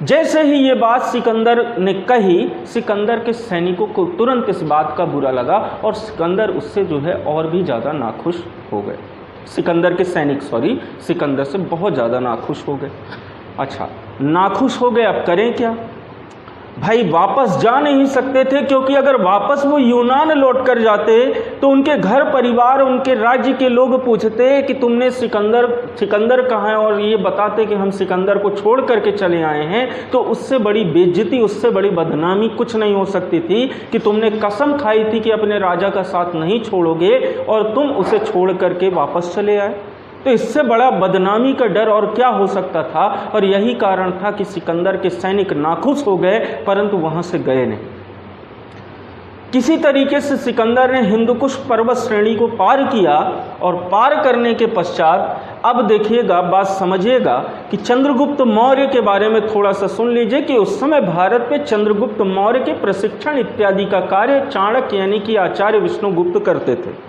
जैसे ही ये बात सिकंदर ने कही, सिकंदर के सैनिकों को तुरंत इस बात का बुरा लगा और सिकंदर उससे जो है और भी ज़्यादा नाखुश हो गए। सिकंदर के सैनिक सिकंदर से बहुत ज़्यादा नाखुश हो गए। अच्छा, नाखुश हो गए, अब करें क्या? भाई वापस जा नहीं सकते थे, क्योंकि अगर वापस वो यूनान लौट कर जाते तो उनके घर परिवार, उनके राज्य के लोग पूछते कि तुमने सिकंदर कहाँ है, और ये बताते कि हम सिकंदर को छोड़ करके चले आए हैं, तो उससे बड़ी बेइज्जती, उससे बड़ी बदनामी कुछ नहीं हो सकती थी कि तुमने कसम खाई थी कि अपने राजा का साथ नहीं छोड़ोगे और तुम उसे छोड़ करके वापस चले आए। तो इससे बड़ा बदनामी का डर और क्या हो सकता था। और यही कारण था कि सिकंदर के सैनिक नाखुश हो गए, परंतु वहां से गए नहीं। किसी तरीके से सिकंदर ने हिंदुकुश पर्वत श्रेणी को पार किया, और पार करने के पश्चात अब देखिएगा, बात समझिएगा कि चंद्रगुप्त मौर्य के बारे में थोड़ा सा सुन लीजिए कि उस समय भारत पे चंद्रगुप्त मौर्य के प्रशिक्षण इत्यादि का कार्य चाणक्य यानी कि आचार्य विष्णुगुप्त करते थे।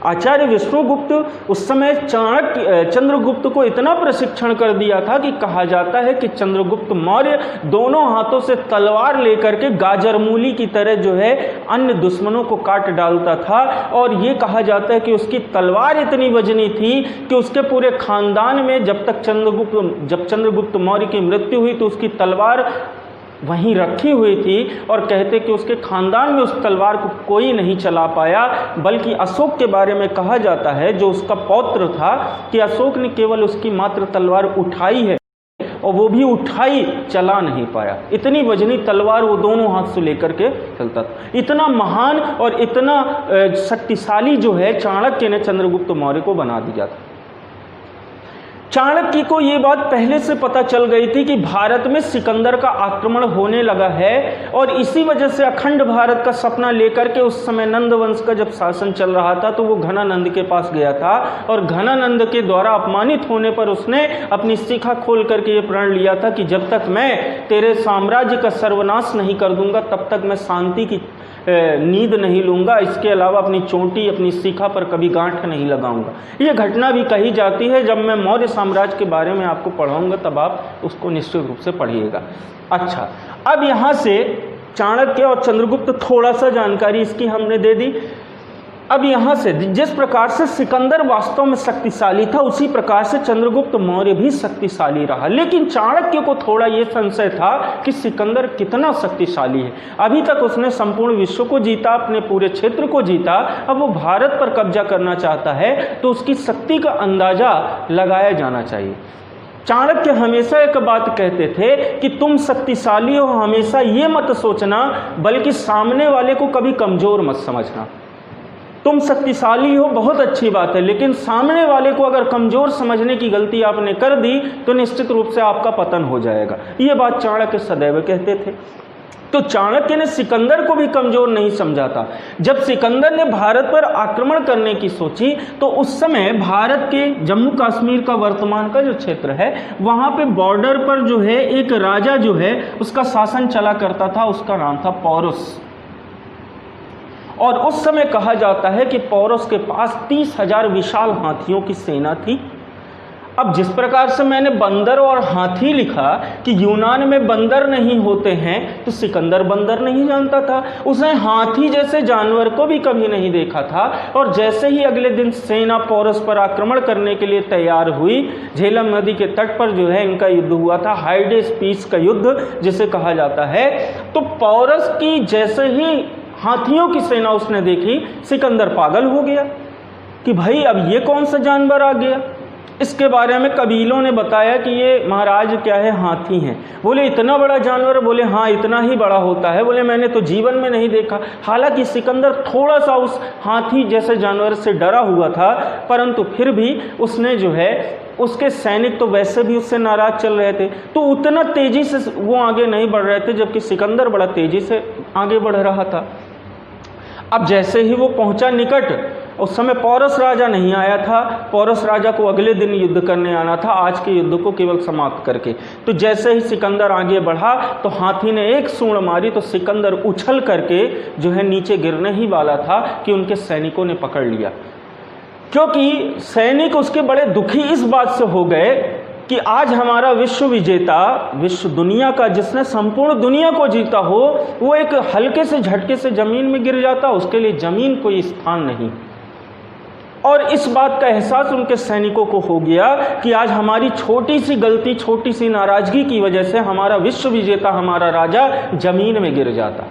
आचार्य विष्णुगुप्त उस समय चंद्रगुप्त को इतना प्रशिक्षण कर दिया था कि कहा जाता है कि चंद्रगुप्त मौर्य दोनों हाथों से तलवार लेकर के गाजर मूली की तरह जो है अन्य दुश्मनों को काट डालता था। और ये कहा जाता है कि उसकी तलवार इतनी वजनी थी कि उसके पूरे खानदान में जब चंद्रगुप्त मौर्य की मृत्यु हुई तो उसकी तलवार वहीं रखी हुई थी, और कहते कि उसके खानदान में उस तलवार को कोई नहीं चला पाया, बल्कि अशोक के बारे में कहा जाता है, जो उसका पौत्र था, कि अशोक ने केवल उसकी मात्र तलवार उठाई है और वो भी उठाई, चला नहीं पाया। इतनी वजनी तलवार वो दोनों हाथ से लेकर के चलता था। इतना महान और इतना शक्तिशाली जो है चाणक्य ने चंद्रगुप्त मौर्य को बना दिया था। चाणक्य को ये बात पहले से पता चल गई थी कि भारत में सिकंदर का आक्रमण होने लगा है, और इसी वजह से अखंड भारत का सपना लेकर के उस समय नंद वंश का जब शासन चल रहा था तो वो घनानंद के पास गया था, और घनानंद के द्वारा अपमानित होने पर उसने अपनी शिखा खोल करके ये प्रण लिया था कि जब तक मैं तेरे साम्राज्य का सर्वनाश नहीं कर दूंगा तब तक मैं शांति की नींद नहीं लूंगा, इसके अलावा अपनी चोटी, अपनी शिखा पर कभी गांठ नहीं लगाऊंगा। ये घटना भी कही जाती है, जब मैं मौर्य साम्राज्य के बारे में आपको पढ़ाऊंगा तब आप उसको निश्चित रूप से पढ़िएगा। अच्छा, अब यहाँ से चाणक्य और चंद्रगुप्त थोड़ा सा जानकारी इसकी हमने दे दी। अब यहाँ से जिस प्रकार से सिकंदर वास्तव में शक्तिशाली था, उसी प्रकार से चंद्रगुप्त मौर्य भी शक्तिशाली रहा। लेकिन चाणक्य को थोड़ा ये संशय था कि सिकंदर कितना शक्तिशाली है। अभी तक उसने संपूर्ण विश्व को जीता, अपने पूरे क्षेत्र को जीता, अब वो भारत पर कब्जा करना चाहता है, तो उसकी शक्ति का अंदाजा लगाया जाना चाहिए। चाणक्य हमेशा एक बात कहते थे कि तुम शक्तिशाली हो, हमेशा ये मत सोचना, बल्कि सामने वाले को कभी कमजोर मत समझना। तुम शक्तिशाली हो, बहुत अच्छी बात है, लेकिन सामने वाले को अगर कमजोर समझने की गलती आपने कर दी तो निश्चित रूप से आपका पतन हो जाएगा। ये बात चाणक्य सदैव कहते थे। तो चाणक्य ने सिकंदर को भी कमजोर नहीं समझा था। जब सिकंदर ने भारत पर आक्रमण करने की सोची तो उस समय भारत के जम्मू कश्मीर का वर्तमान का जो क्षेत्र है, वहां पे बॉर्डर पर जो है एक राजा जो है उसका शासन चला करता था, उसका नाम था पौरुष। और उस समय कहा जाता है कि पौरुष के पास 30,000 विशाल हाथियों की सेना थी। अब जिस प्रकार से मैंने बंदर और हाथी लिखा कि यूनान में बंदर नहीं होते हैं, तो सिकंदर बंदर नहीं जानता था। उसने हाथी जैसे जानवर को भी कभी नहीं देखा था। और जैसे ही अगले दिन सेना पौरुष पर आक्रमण करने के लिए तैयार हुई, झेलम नदी के तट पर जो है इनका युद्ध हुआ था, हाइडेस पीस का युद्ध जिसे कहा जाता है। तो पौरुष की जैसे ही हाथियों की सेना उसने देखी, सिकंदर पागल हो गया कि भाई अब ये कौन सा जानवर आ गया। इसके बारे में कबीलों ने बताया कि ये महाराज क्या है, हाथी हैं। बोले इतना बड़ा जानवर? बोले हाँ, इतना ही बड़ा होता है। बोले मैंने तो जीवन में नहीं देखा। हालांकि सिकंदर थोड़ा सा उस हाथी जैसे जानवर से डरा हुआ था, परंतु फिर भी उसने जो है, उसके सैनिक तो वैसे भी उससे नाराज चल रहे थे, तो उतना तेजी से वो आगे नहीं बढ़ रहे थे, जबकि सिकंदर बड़ा तेजी से आगे बढ़ रहा था। अब जैसे ही वो पहुंचा निकट, उस समय पौरस राजा नहीं आया था, पौरस राजा को अगले दिन युद्ध करने आना था, आज के युद्ध को केवल समाप्त करके। तो जैसे ही सिकंदर आगे बढ़ा तो हाथी ने एक सूंड मारी तो सिकंदर उछल करके जो है नीचे गिरने ही वाला था कि उनके सैनिकों ने पकड़ लिया, क्योंकि सैनिक उसके बड़े दुखी इस बात से हो गए कि आज हमारा विश्व विजेता, विश्व दुनिया का जिसने संपूर्ण दुनिया को जीता हो, वो एक हल्के से झटके से जमीन में गिर जाता, उसके लिए जमीन कोई स्थान नहीं। और इस बात का एहसास उनके सैनिकों को हो गया कि आज हमारी छोटी सी गलती, छोटी सी नाराजगी की वजह से हमारा विश्व विजेता, हमारा राजा जमीन में गिर जाता।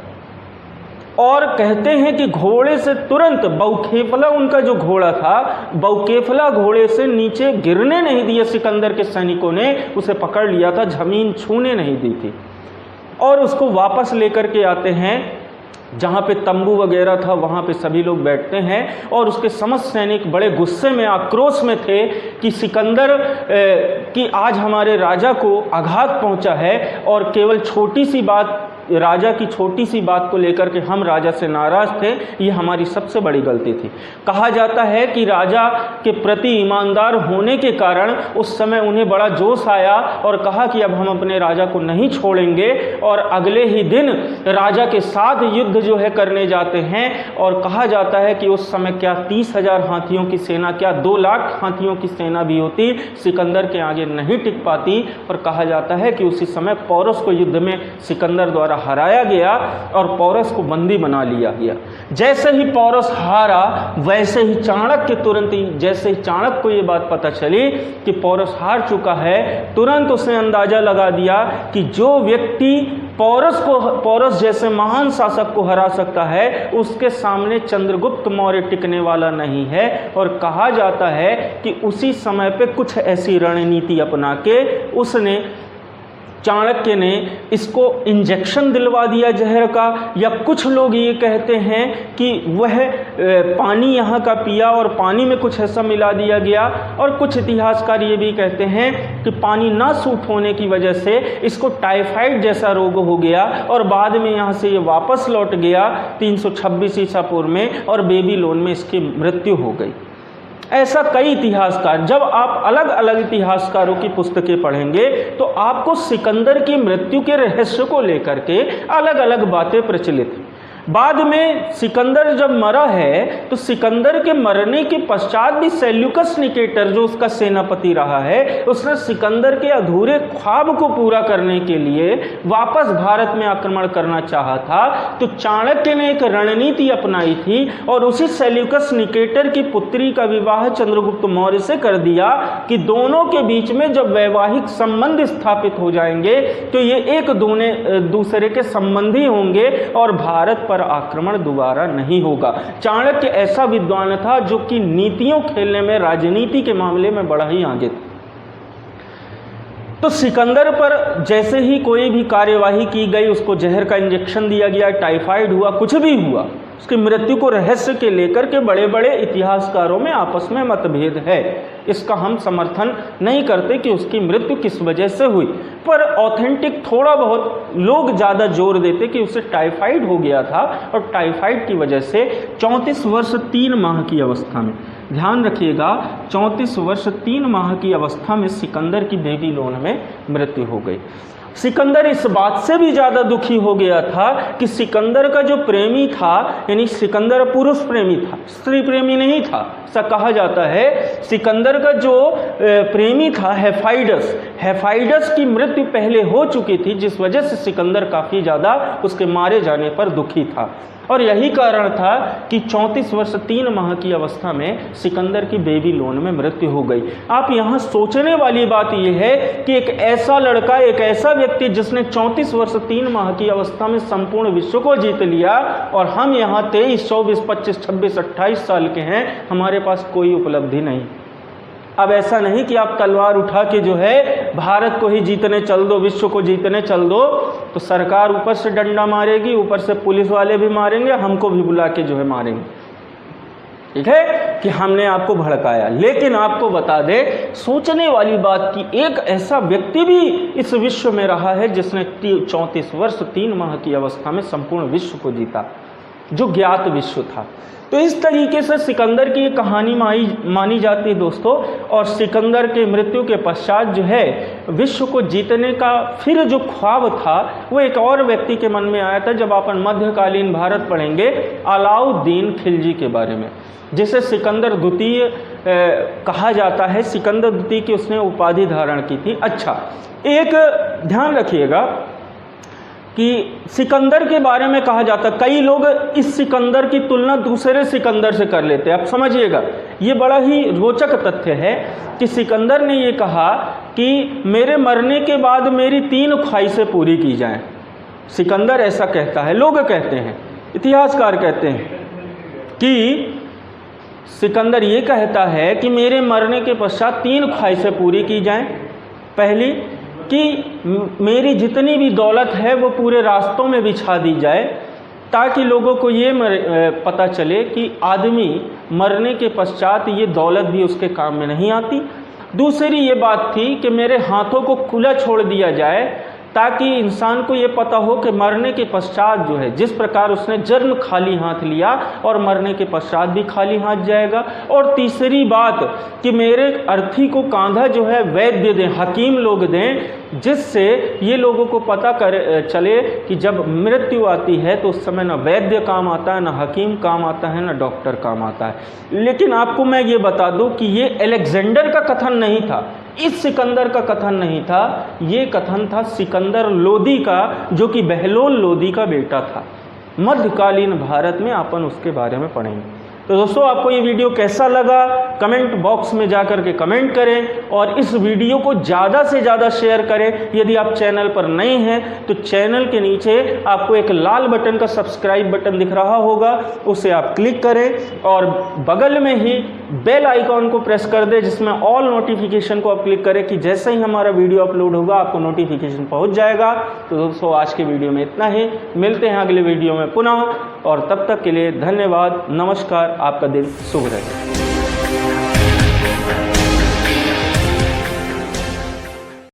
और कहते हैं कि घोड़े से तुरंत बौकेफला, उनका जो घोड़ा था, बौकेफला घोड़े से नीचे गिरने नहीं दिए सिकंदर के सैनिकों ने, उसे पकड़ लिया था, जमीन छूने नहीं दी थी। और उसको वापस लेकर के आते हैं जहाँ पे तंबू वगैरह था, वहाँ पे सभी लोग बैठते हैं और उसके समस्त सैनिक बड़े गुस्से में, आक्रोश में थे कि सिकंदर कि आज हमारे राजा को आघात पहुँचा है और केवल छोटी सी बात, राजा की छोटी सी बात को लेकर के हम राजा से नाराज थे, ये हमारी सबसे बड़ी गलती थी। कहा जाता है कि राजा के प्रति ईमानदार होने के कारण उस समय उन्हें बड़ा जोश आया और कहा कि अब हम अपने राजा को नहीं छोड़ेंगे, और अगले ही दिन राजा के साथ युद्ध जो है करने जाते हैं। और कहा जाता है कि उस समय क्या 30,000 हाथियों की सेना, क्या 2 लाख हाथियों की सेना भी होती, सिकंदर के आगे नहीं टिक पाती। और कहा जाता है कि उसी समय पौरस को युद्ध में सिकंदर द्वारा हराया गया और पौरस को बंदी बना लिया गया। जैसे ही पौरस हारा, वैसे ही चाणक्य तुरंत ही, जैसे ही चाणक्य को ये बात पता चली कि पौरस हार चुका है, तुरंत उसने अंदाजा लगा दिया कि जो व्यक्ति पौरस जैसे महान शासक को हरा सकता है, उसके सामने चंद्रगुप्त मौर्य टिकने वाला नहीं है। और कहा जाता है कि उसी समय पे कुछ ऐसी रणनीति अपना के उसने, चाणक्य ने इसको इंजेक्शन दिलवा दिया जहर का, या कुछ लोग ये कहते हैं कि वह पानी यहाँ का पिया और पानी में कुछ ऐसा मिला दिया गया। और कुछ इतिहासकार ये भी कहते हैं कि पानी ना सूट होने की वजह से इसको टाइफाइड जैसा रोग हो गया और बाद में यहाँ से ये वापस लौट गया 326 ईसा पूर्व में, और बेबीलोन में इसकी मृत्यु हो गई। ऐसा कई इतिहासकार, जब आप अलग अलग इतिहासकारों की पुस्तकें पढ़ेंगे तो आपको सिकंदर की मृत्यु के रहस्य को लेकर के अलग अलग बातें प्रचलित हैं। बाद में सिकंदर जब मरा है तो सिकंदर के मरने के पश्चात भी सेल्यूकस निकेटर, जो उसका सेनापति रहा है, उसने सिकंदर के अधूरे ख्वाब को पूरा करने के लिए वापस भारत में आक्रमण करना चाहा था। तो चाणक्य ने एक रणनीति अपनाई थी और उसी सेल्यूकस निकेटर की पुत्री का विवाह चंद्रगुप्त मौर्य से कर दिया कि दोनों के बीच में जब वैवाहिक संबंध स्थापित हो जाएंगे तो ये एक दूसरे के संबंधी होंगे और भारत पर आक्रमण दोबारा नहीं होगा। चाणक्य ऐसा विद्वान था जो कि नीतियों खेलने में, राजनीति के मामले में बड़ा ही आगे था। तो सिकंदर पर जैसे ही कोई भी कार्यवाही की गई, उसको जहर का इंजेक्शन दिया गया, टाइफाइड हुआ, कुछ भी हुआ, उसकी मृत्यु को रहस्य के लेकर के बड़े बड़े इतिहासकारों में आपस में मतभेद है। इसका हम समर्थन नहीं करते कि उसकी मृत्यु किस वजह से हुई, पर ऑथेंटिक थोड़ा बहुत लोग ज़्यादा जोर देते कि उसे टाइफाइड हो गया था और टाइफाइड की वजह से 34 वर्ष 3 माह की अवस्था में, ध्यान रखिएगा, 34 वर्ष 3 माह की अवस्था में सिकंदर की बेबीलोन में मृत्यु हो गई। सिकंदर इस बात से भी ज़्यादा दुखी हो गया था कि सिकंदर का जो प्रेमी था, यानी सिकंदर पुरुष प्रेमी था, स्त्री प्रेमी नहीं था, ऐसा कहा जाता है। सिकंदर का जो प्रेमी था हेफाइडस की मृत्यु पहले हो चुकी थी, जिस वजह से सिकंदर काफ़ी ज़्यादा उसके मारे जाने पर दुखी था। और यही कारण था कि 34 वर्ष 3 माह की अवस्था में सिकंदर की बेबीलोन में मृत्यु हो गई। आप यहाँ सोचने वाली बात यह है कि एक ऐसा लड़का, एक ऐसा व्यक्ति जिसने 34 वर्ष 3 माह की अवस्था में संपूर्ण विश्व को जीत लिया, और हम यहाँ 23, 24, 25, 26, 28 साल के हैं, हमारे पास कोई उपलब्धि नहीं। अब ऐसा नहीं कि आप तलवार उठा के जो है भारत को ही जीतने चल दो, विश्व को जीतने चल दो, तो सरकार ऊपर से डंडा मारेगी, ऊपर से पुलिस वाले भी मारेंगे, हमको भी बुला के जो है मारेंगे, ठीक है, कि हमने आपको भड़काया। लेकिन आपको बता दे, सोचने वाली बात की एक ऐसा व्यक्ति भी इस विश्व में रहा है जिसने 34 वर्ष 3 माह की अवस्था में संपूर्ण विश्व को जीता, जो ज्ञात विश्व था। तो इस तरीके से सिकंदर की ये कहानी मानी जाती है दोस्तों। और सिकंदर के मृत्यु के पश्चात जो है विश्व को जीतने का फिर जो ख्वाब था वो एक और व्यक्ति के मन में आया था। जब अपन मध्यकालीन भारत पढ़ेंगे अलाउद्दीन खिलजी के बारे में, जिसे सिकंदर द्वितीय कहा जाता है। सिकंदर द्वितीय की उसने उपाधि धारण की थी। अच्छा, एक ध्यान रखिएगा कि सिकंदर के बारे में कहा जाता, कई लोग इस सिकंदर की तुलना दूसरे सिकंदर से कर लेते हैं। अब समझिएगा, ये बड़ा ही रोचक तथ्य है कि सिकंदर ने ये कहा कि मेरे मरने के बाद मेरी 3 ख्वाहिशें पूरी की जाएं। सिकंदर ऐसा कहता है, लोग कहते हैं, इतिहासकार कहते हैं कि सिकंदर ये कहता है कि मेरे मरने के पश्चात 3 ख्वाहिशें पूरी की जाएं। पहली कि मेरी जितनी भी दौलत है वो पूरे रास्तों में बिछा दी जाए, ताकि लोगों को ये पता चले कि आदमी मरने के पश्चात ये दौलत भी उसके काम में नहीं आती। दूसरी ये बात थी कि मेरे हाथों को खुला छोड़ दिया जाए, ताकि इंसान को ये पता हो कि मरने के पश्चात जो है, जिस प्रकार उसने जन्म खाली हाथ लिया और मरने के पश्चात भी खाली हाथ जाएगा। और तीसरी बात कि मेरे अर्थी को कांधा जो है वैद्य दें, हकीम लोग दें, जिससे ये लोगों को पता चले कि जब मृत्यु आती है तो उस समय ना वैद्य काम आता है, ना हकीम काम आता है, ना डॉक्टर काम आता है। लेकिन आपको मैं ये बता दूं कि ये अलेक्जेंडर का कथन नहीं था, इस सिकंदर का कथन नहीं था, ये कथन था सिकंदर लोदी का, जो कि बहलोल लोदी का बेटा था। मध्यकालीन भारत में अपन उसके बारे में पढ़ेंगे। तो दोस्तों, आपको ये वीडियो कैसा लगा कमेंट बॉक्स में जा कर के कमेंट करें और इस वीडियो को ज़्यादा से ज़्यादा शेयर करें। यदि आप चैनल पर नए हैं तो चैनल के नीचे आपको एक लाल बटन का सब्सक्राइब बटन दिख रहा होगा, उसे आप क्लिक करें और बगल में ही बेल आइकॉन को प्रेस कर दें, जिसमें ऑल नोटिफिकेशन को आप क्लिक करें कि जैसे ही हमारा वीडियो अपलोड होगा आपको नोटिफिकेशन पहुँच जाएगा। तो दोस्तों, आज के वीडियो में इतना ही, मिलते हैं अगले वीडियो में पुनः, और तब तक के लिए धन्यवाद, नमस्कार, आपका दिन शुभ रहे।